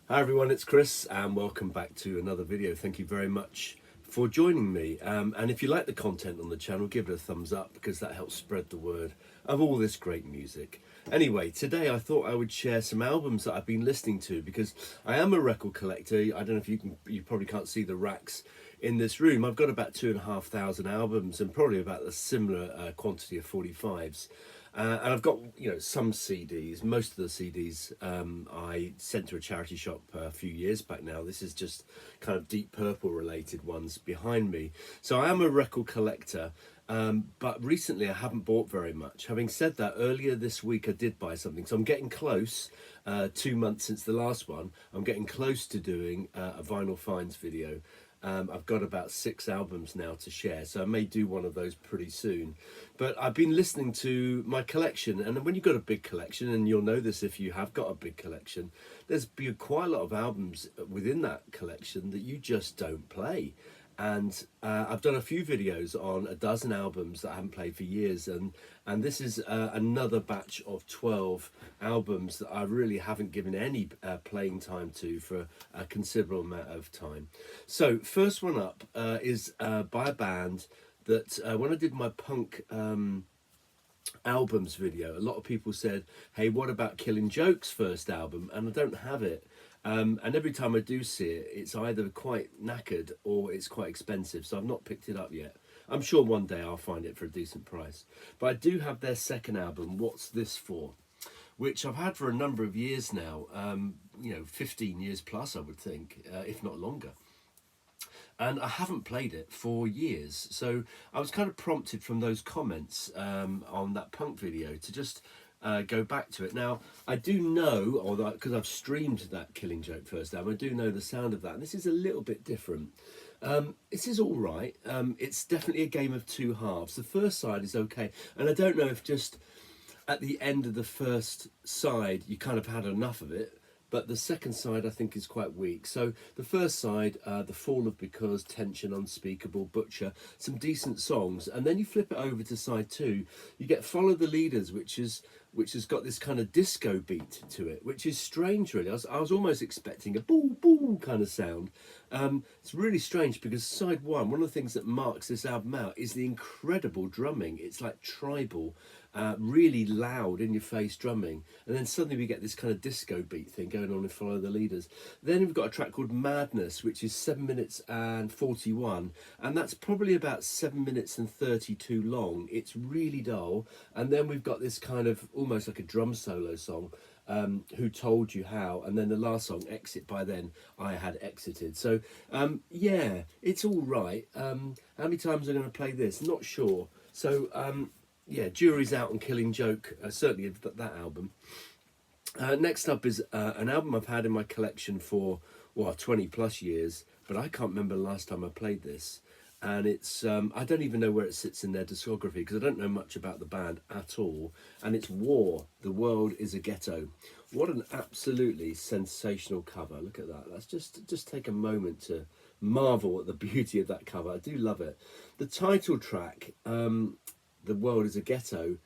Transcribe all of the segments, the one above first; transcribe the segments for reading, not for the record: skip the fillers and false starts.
Hi everyone, it's Chris and welcome back to another video. Thank you very much for joining me. And if you like the content on the channel, give it a thumbs up because that helps spread the word of all this great music. Anyway, today I thought I would share some albums that I've been listening to because I am a record collector. I don't know if you probably can't see the racks in this room. I've got about 2,500 albums and probably about a similar quantity of 45s. And I've got, some CDs. Most of the CDs I sent to a charity shop a few years back now. This is just kind of Deep Purple related ones behind me. So I am a record collector, but recently I haven't bought very much. Having said that, earlier this week I did buy something. So I'm getting close, 2 months since the last one, I'm getting close to doing a vinyl finds video. I've got about 6 albums now to share, so I may do one of those pretty soon. But I've been listening to my collection, and when you've got a big collection, and you'll know this if you have got a big collection, there's been quite a lot of albums within that collection that you just don't play. And I've done a few videos on a dozen albums that I haven't played for years, and this is another batch of 12 albums that I really haven't given any playing time to for a considerable amount of time. So first one up is by a band that when I did my punk albums video, a lot of people said, hey, what about Killing Joke's first album? And I don't have it. And every time I do see it, it's either quite knackered or it's quite expensive. So I've not picked it up yet. I'm sure one day I'll find it for a decent price. But I do have their second album, What's This For? Which I've had for a number of years now, 15 years plus, I would think, if not longer. And I haven't played it for years. So I was kind of prompted from those comments on that punk video to just go back to it. Now, I do know, although because I've streamed that Killing Joke first album, I do know the sound of that. And this is a little bit different. This is all right. It's definitely a game of two halves. The first side is okay. And I don't know if just at the end of the first side, you kind of had enough of it. But the second side, I think, is quite weak. So the first side, The Fall of Because, Tension, Unspeakable, Butcher, some decent songs. And then you flip it over to side 2, you get Follow the Leaders, which has got this kind of disco beat to it, which is strange, really. I was almost expecting a boom, boom kind of sound. It's really strange because side 1, one of the things that marks this album out is the incredible drumming. It's like tribal, really loud in your face drumming, and then suddenly we get this kind of disco beat thing going on in Follow the Leaders. Then we've got a track called Madness, which is 7 minutes and 41, and that's probably about 7 minutes and 32 long. It's really dull. And then we've got this kind of almost like a drum solo song, Who Told You How, and then the last song, Exit. By then I had exited. So yeah, it's all right. How many times am I going to play this? Not sure. So yeah, jury's out on Killing Joke, certainly that album. Next up is an album I've had in my collection for 20 plus years, but I can't remember the last time I played this. And it's I don't even know where it sits in their discography because I don't know much about the band at all. And it's War, The World Is A Ghetto. What an absolutely sensational cover. Look at that. Let's just take a moment to marvel at the beauty of that cover. I do love it. The title track, The World Is A Ghetto,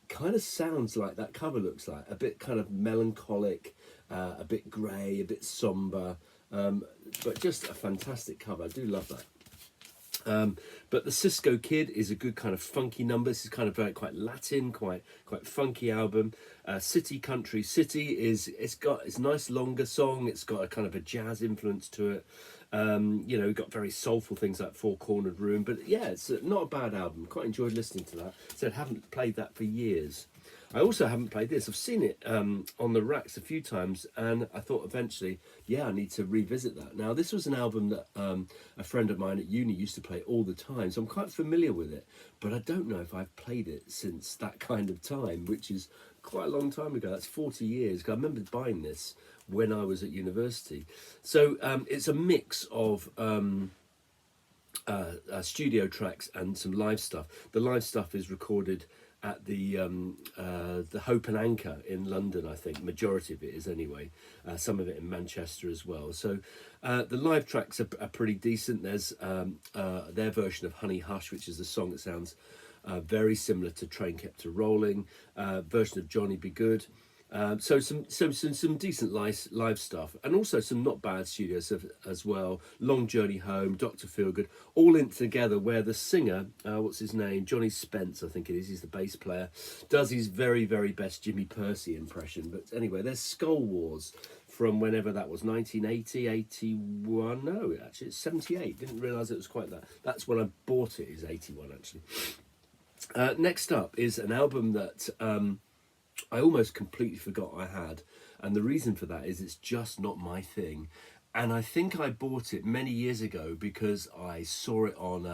kind of sounds like that cover looks like. A bit kind of melancholic, a bit grey, a bit sombre, but just a fantastic cover. I do love that. But the Cisco Kid is a good kind of funky number. This is kind of quite Latin, quite funky album. City Country City it's got a nice longer song. It's got a kind of a jazz influence to it. Got very soulful things like Four Cornered Room. But yeah, it's not a bad album. Quite enjoyed listening to that. So I haven't played that for years. I also haven't played this. I've seen it on the racks a few times, and I thought eventually, yeah, I need to revisit that. Now, this was an album that a friend of mine at uni used to play all the time, so I'm quite familiar with it, but I don't know if I've played it since that kind of time, which is quite a long time ago. That's 40 years. I remember buying this when I was at university. So it's a mix of studio tracks and some live stuff. The live stuff is recorded at the Hope and Anchor in London, I think. Majority of it is anyway. Some of it in Manchester as well. So the live tracks are pretty decent. There's their version of Honey Hush, which is a song that sounds very similar to Train Kept a Rolling. Version of Johnny Be Good. Some decent live stuff, and also some not bad studios as well. Long Journey Home, Doctor Feelgood, all in together. Where the singer, what's his name, Johnny Spence, I think it is. He's the bass player. Does his very best Jimmy Percy impression. But anyway, there's Skull Wars from whenever that was, 1980, 81. No, actually it's 78. Didn't realise it was quite that. That's when I bought it. Is 81 actually. Next up is an album that I almost completely forgot I had, and the reason for that is it's just not my thing. And I think I bought it many years ago because I saw it on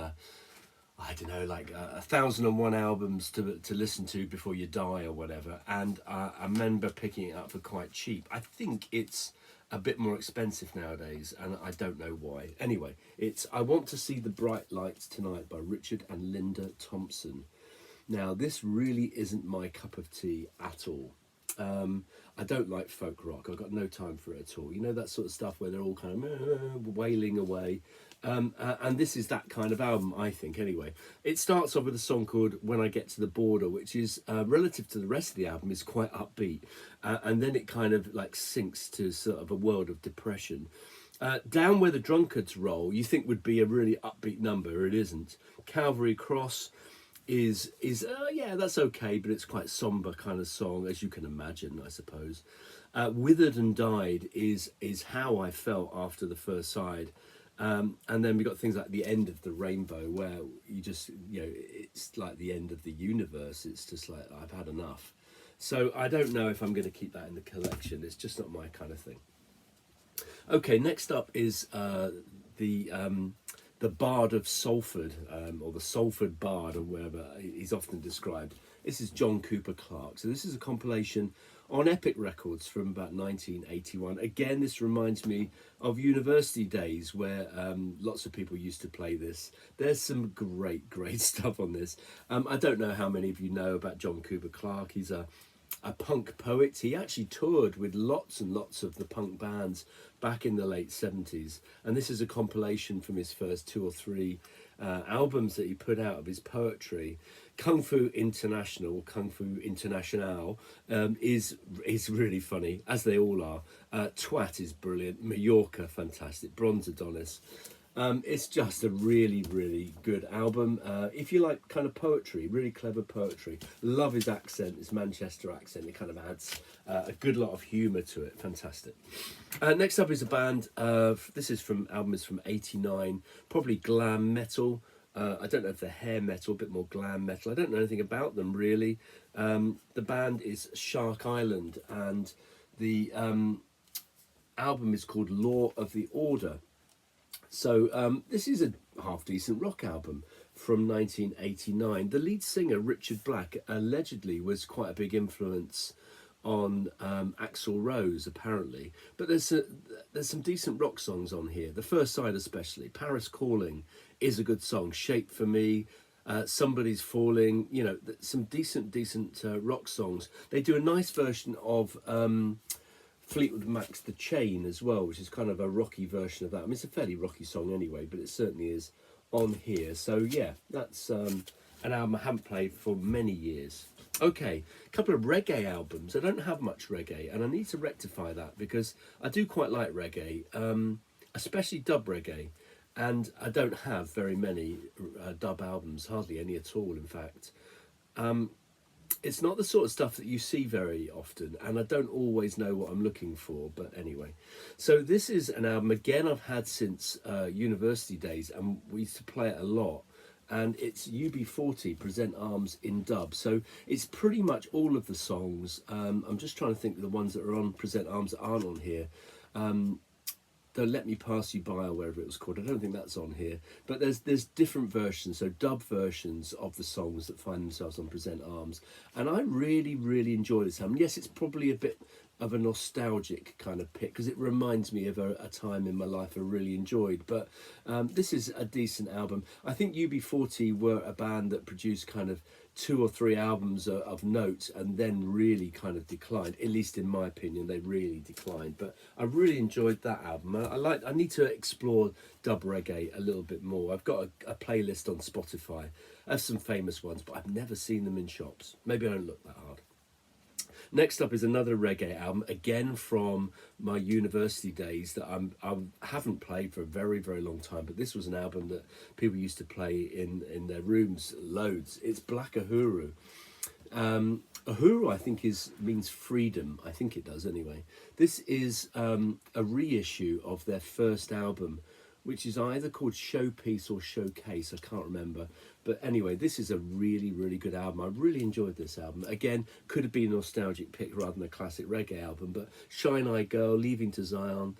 I don't know, like 1,001 albums to listen to before you die or whatever, and I remember picking it up for quite cheap. I think it's a bit more expensive nowadays, and I don't know why. Anyway, it's I Want to See the Bright Lights Tonight by Richard and Linda Thompson. Now, this really isn't my cup of tea at all. I don't like folk rock. I've got no time for it at all. You know, that sort of stuff where they're all kind of wailing away. And this is that kind of album, I think, anyway. It starts off with a song called When I Get to the Border, which is, relative to the rest of the album, is quite upbeat. And then it kind of like sinks to sort of a world of depression. Down Where the Drunkards Roll, you think would be a really upbeat number. It isn't. Calvary Cross is yeah, that's okay, but it's quite somber kind of song, as you can imagine, I suppose. Withered and Died is how I felt after the first side. And then we got things like The End of the Rainbow, where you just, you know, it's like the end of the universe. It's just like, I've had enough. So I don't know if I'm going to keep that in the collection. It's just not my kind of thing. Okay, next up is the Bard of Salford, or the Salford Bard, or wherever he's often described. This is John Cooper Clarke. So this is a compilation on Epic Records from about 1981. Again, this reminds me of university days where lots of people used to play this. There's some great stuff on this. I don't know how many of you know about John Cooper Clarke. He's a punk poet. He actually toured with lots and lots of the punk bands back in the late 70s, and this is a compilation from his first 2 or 3 albums that he put out of his poetry. Kung Fu International is really funny, as they all are. Twat is brilliant. Mallorca, fantastic. Bronze Adonis. It's just a really good album. If you like kind of poetry, really clever poetry, love his accent, his Manchester accent. It kind of adds a good lot of humour to it. Fantastic. Next up is a band. This is album is from '89, probably glam metal. I don't know if they're hair metal, a bit more glam metal. I don't know anything about them really. The band is Shark Island, and the album is called Law of the Order. So this is a half-decent rock album from 1989. The lead singer, Richard Black, allegedly was quite a big influence on Axl Rose, apparently. But there's some decent rock songs on here. The first side especially. Paris Calling is a good song. Shape for Me, Somebody's Falling, you know, some decent rock songs. They do a nice version of Fleetwood Mac's The Chain as well, which is kind of a rocky version of that. I mean, it's a fairly rocky song anyway, but it certainly is on here. So yeah, that's an album I haven't played for many years. Okay, a couple of reggae albums. I don't have much reggae, and I need to rectify that because I do quite like reggae, especially dub reggae, and I don't have very many dub albums, hardly any at all, in fact. It's not the sort of stuff that you see very often, and I don't always know what I'm looking for, but anyway. So this is an album, again, I've had since university days, and we used to play it a lot, and it's UB40, Present Arms in dub. So it's pretty much all of the songs. I'm just trying to think of the ones that are on Present Arms that aren't on here. Don't Let Me Pass You By, or whatever it was called. I don't think that's on here. But there's different versions, so dub versions of the songs that find themselves on Present Arms. And I really enjoy this album. Yes, it's probably a bit of a nostalgic kind of pick because it reminds me of a time in my life I really enjoyed. But this is a decent album. I think UB40 were a band that produced kind of 2 or 3 albums of note and then really kind of declined. At least in my opinion, they really declined. But I really enjoyed that album. I need to explore dub reggae a little bit more. I've got a playlist on Spotify of some famous ones, but I've never seen them in shops. Maybe I don't look that hard. Next up is another reggae album, again from my university days that I haven't played for a very, very long time, but this was an album that people used to play in their rooms loads. It's Black Uhuru. Auru, I think, means freedom. I think it does anyway. This is a reissue of their first album, which is either called Showpiece or Showcase. I can't remember. But anyway, this is a really, really good album. I really enjoyed this album. Again, could have been a nostalgic pick rather than a classic reggae album. But Shine Eye Girl, Leaving to Zion,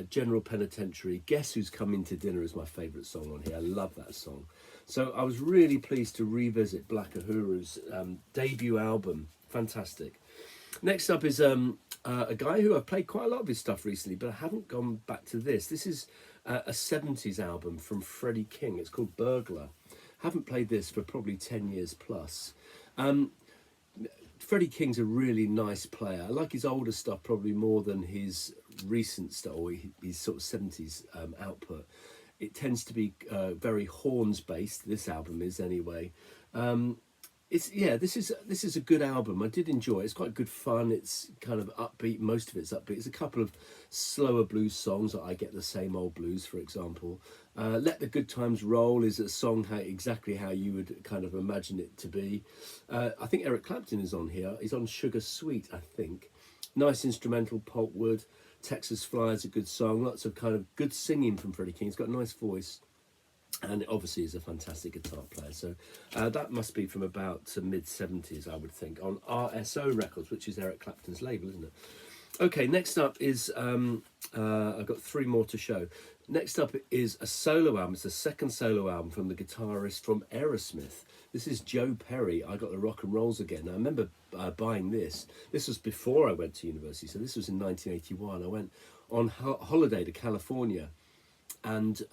General Penitentiary, Guess Who's Coming to Dinner is my favourite song on here. I love that song. So I was really pleased to revisit Black Uhuru's debut album. Fantastic. Next up is a guy who I've played quite a lot of his stuff recently, but I haven't gone back to this. This is a 70s album from Freddy King. It's called Burglar. Haven't played this for probably 10 years plus. Freddie King's a really nice player. I like his older stuff probably more than his recent stuff, or his sort of 70s output. It tends to be very horns based. This album is anyway. This is a good album. I did enjoy it. It's quite good fun. It's kind of upbeat. Most of it's upbeat. There's a couple of slower blues songs that I Get the Same Old Blues, for example. Let the Good Times Roll is a song exactly how you would kind of imagine it to be. I think Eric Clapton is on here. He's on Sugar Sweet, I think. Nice instrumental, Pulpwood. Texas Fly is a good song. Lots of kind of good singing from Freddie King. He's got a nice voice. And obviously is a fantastic guitar player. So that must be from about mid-70s, I would think, on RSO Records, which is Eric Clapton's label, isn't it? Okay, next up is, I've got three more to show. Next up is a solo album. It's the second solo album from the guitarist from Aerosmith. This is Joe Perry. I Got the Rock and Rolls Again. Now, I remember buying this. This was before I went to university, so this was in 1981. I went on holiday to California and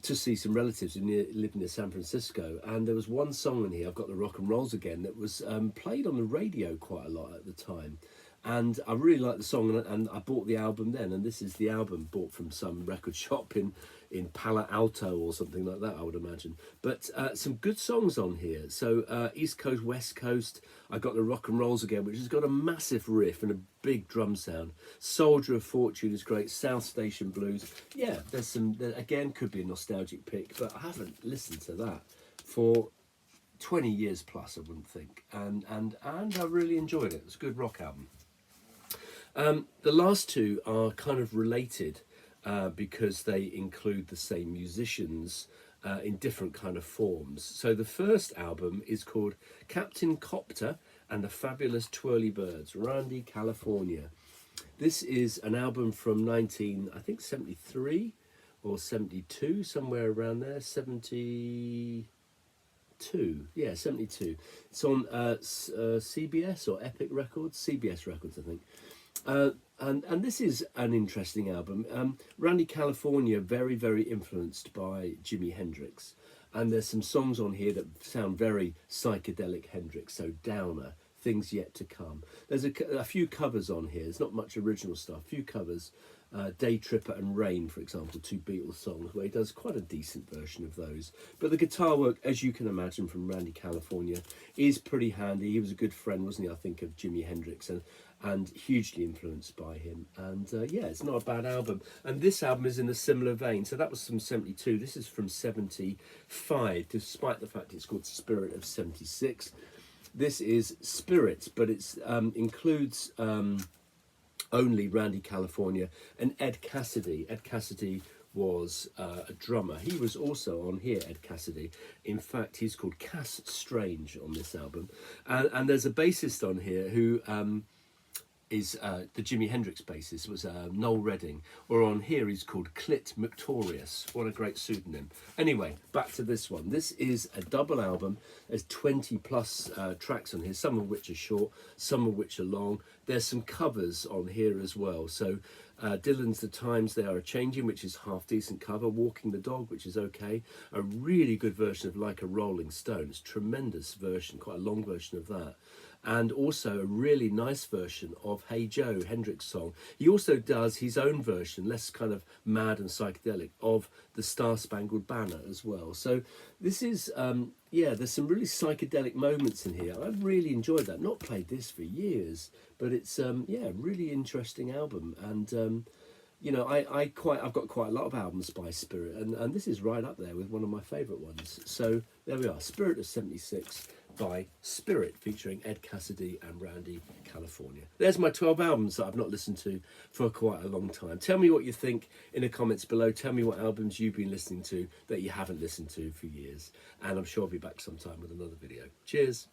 to see some relatives who lived near San Francisco, and there was one song in here, I've Got the Rock and Rolls Again, that was played on the radio quite a lot at the time, and I really liked the song, and I bought the album then, and this is the album bought from some record shop in Palo Alto or something like that, I would imagine. But some good songs on here. So East Coast, West Coast, I Got the Rock and Rolls Again, which has got a massive riff and a big drum sound. Soldier of Fortune is great. South Station Blues. Yeah, there's some, again, could be a nostalgic pick, but I haven't listened to that for 20 years plus, I wouldn't think. And I really enjoyed it. It's a good rock album. The last two are kind of related because they include the same musicians in different kind of forms. So the first album is called Captain Copter and the Fabulous Twirly Birds, Randy, California. This is an album from 73 or 72, somewhere around there, 72. Yeah, 72. It's on CBS or Epic Records, CBS Records, I think. And this is an interesting album. Randy California, very, very influenced by Jimi Hendrix. And there's some songs on here that sound very psychedelic Hendrix, so Downer, Things Yet to Come. There's a few covers on here. There's not much original stuff. A few covers. Day Tripper and Rain, for example, two Beatles songs, where he does quite a decent version of those. But the guitar work, as you can imagine, from Randy California is pretty handy. He was a good friend, wasn't he, I think, of Jimi Hendrix, and hugely influenced by him. And yeah, it's not a bad album. And this album is in a similar vein. So that was from 72. This is from 75, despite the fact it's called Spirit of 76. This is Spirit, but it includes only Randy California and Ed Cassidy. Ed Cassidy was a drummer. He was also on here, Ed Cassidy. In fact, he's called Cass Strange on this album. And there's a bassist on here who is the Jimi Hendrix bassist, was Noel Redding, or on here he's called Clit Victorious. What a great pseudonym. Anyway, back to this one. This is a double album. There's 20 plus tracks on here, some of which are short, some of which are long. There's some covers on here as well. So Dylan's The Times They Are Changing, which is half decent cover. Walking the Dog, which is okay. A really good version of Like a Rolling Stone. It's a tremendous version, quite a long version of that. And also a really nice version of Hey Joe, Hendrix song. He also does his own version, less kind of mad and psychedelic, of the Star Spangled Banner as well. So this is yeah, there's some really psychedelic moments in here. I've really enjoyed that. Not played this for years, but it's yeah, really interesting album. And you know, I've got quite a lot of albums by Spirit, and this is right up there with one of my favourite ones. So there we are, Spirit of '76 by Spirit, featuring Ed Cassidy and Randy California. There's my 12 albums that I've not listened to for quite a long time. Tell me what you think in the comments below. Tell me what albums you've been listening to that you haven't listened to for years. And I'm sure I'll be back sometime with another video. Cheers.